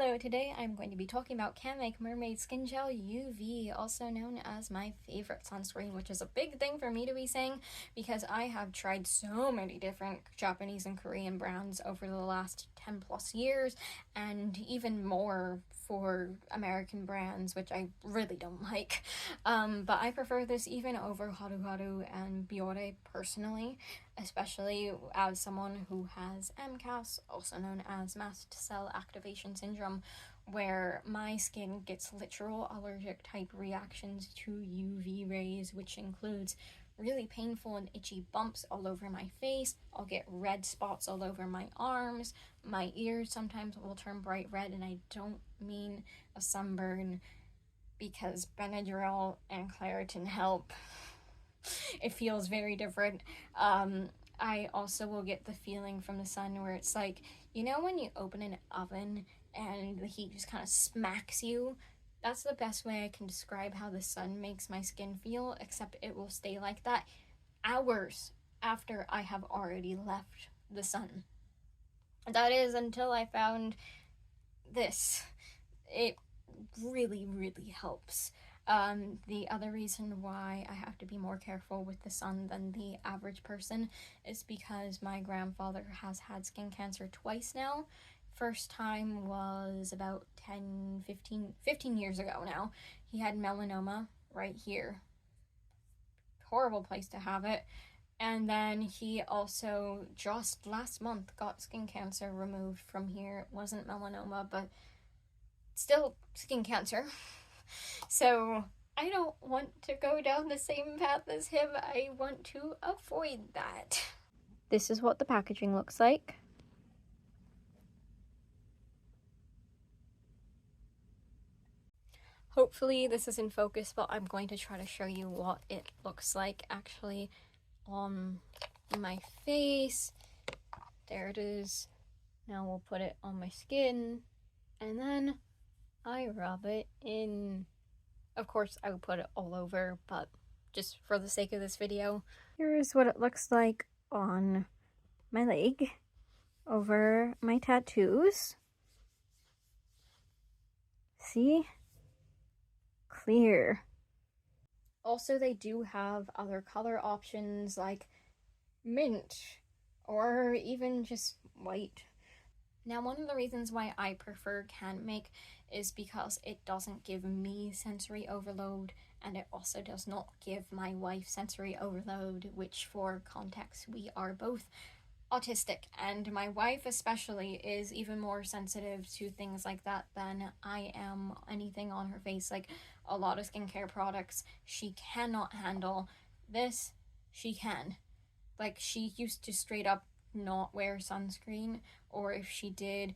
Hello, today I'm going to be talking about Canmake Mermaid Skin Gel UV, also known as my favorite sunscreen, which is a big thing for me to be saying because I have tried so many different Japanese and Korean brands over the last 10 plus years, and even more for American brands, which I really don't like. But I prefer this even over Haru Haru and Biore personally, especially as someone who has MCAS, also known as mast cell activation syndrome, where my skin gets literal allergic type reactions to UV rays, which includes really painful and itchy bumps all over my face. I'll get red spots all over my arms. My ears sometimes will turn bright red, and I don't mean a sunburn because Benadryl and Claritin help. It feels very different. I also will get the feeling from the sun where it's like, you know, when you open an oven and the heat just kind of smacks you? That's the best way I can describe how the sun makes my skin feel, except it will stay like that hours after I have already left the sun. That is until I found this. It really, really helps. The other reason why I have to be more careful with the sun than the average person is because my grandfather has had skin cancer twice now. First time was about 15 years ago now. He had melanoma right here. Horrible place to have it. And then he also just last month got skin cancer removed from here. It wasn't melanoma, but still skin cancer. So I don't want to go down the same path as him. I want to avoid that. This is what the packaging looks like. Hopefully this is in focus, but I'm going to try to show you what it looks like actually on my face. There it is. Now we'll put it on my skin, and then I rub it in. Of course, I would put it all over, but just for the sake of this video, here's what it looks like on my leg over my tattoos. See? Clear. Also, they do have other color options like mint or even just white. Now, one of the reasons why I prefer Canmake is because it doesn't give me sensory overload, and it also does not give my wife sensory overload, which for context, we are both autistic, and my wife especially is even more sensitive to things like that than I am. Anything on her face, like a lot of skincare products, she cannot handle. This, she can. Like, she used to straight up not wear sunscreen, or if she did,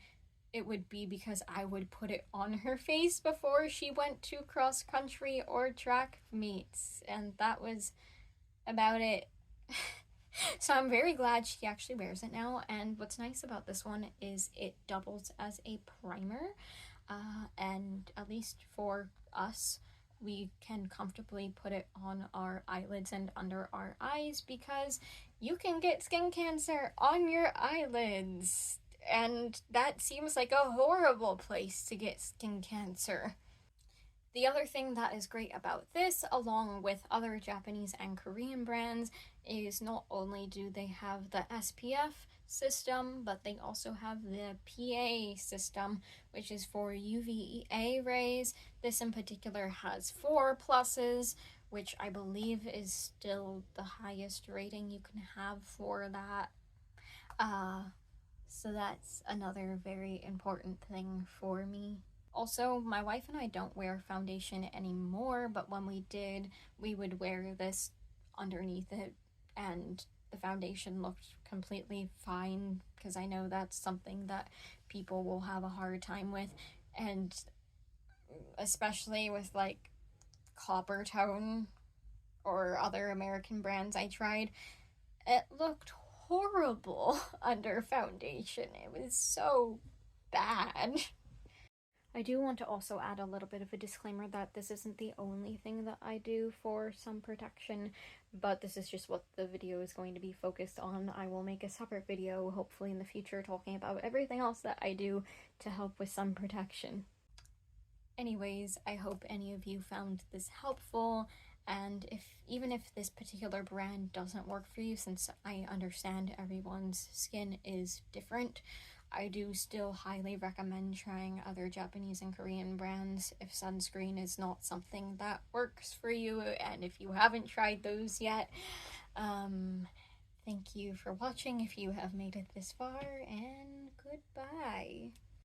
it would be because I would put it on her face before she went to cross country or track meets, and that was about it. So I'm very glad she actually wears it now, and what's nice about this one is it doubles as a primer, and at least for us, we can comfortably put it on our eyelids and under our eyes because you can get skin cancer on your eyelids, and that seems like a horrible place to get skin cancer. The other thing that is great about this, along with other Japanese and Korean brands, is not only do they have the SPF system, but they also have the PA system, which is for UVA rays. This in particular has 4 pluses, which I believe is still the highest rating you can have for that. So that's another very important thing for me. Also, my wife and I don't wear foundation anymore, but when we did, we would wear this underneath it, and the foundation looked completely fine, because I know that's something that people will have a hard time with, and especially with like Copper Tone or other American brands I tried, it looked horrible under foundation. It was so bad. I do want to also add a little bit of a disclaimer that this isn't the only thing that I do for sun protection, but this is just what the video is going to be focused on. I will make a separate video, hopefully in the future, talking about everything else that I do to help with sun protection. Anyways, I hope any of you found this helpful, and even if this particular brand doesn't work for you, since I understand everyone's skin is different, I do still highly recommend trying other Japanese and Korean brands if sunscreen is not something that works for you, and if you haven't tried those yet. Thank you for watching if you have made it this far, and goodbye.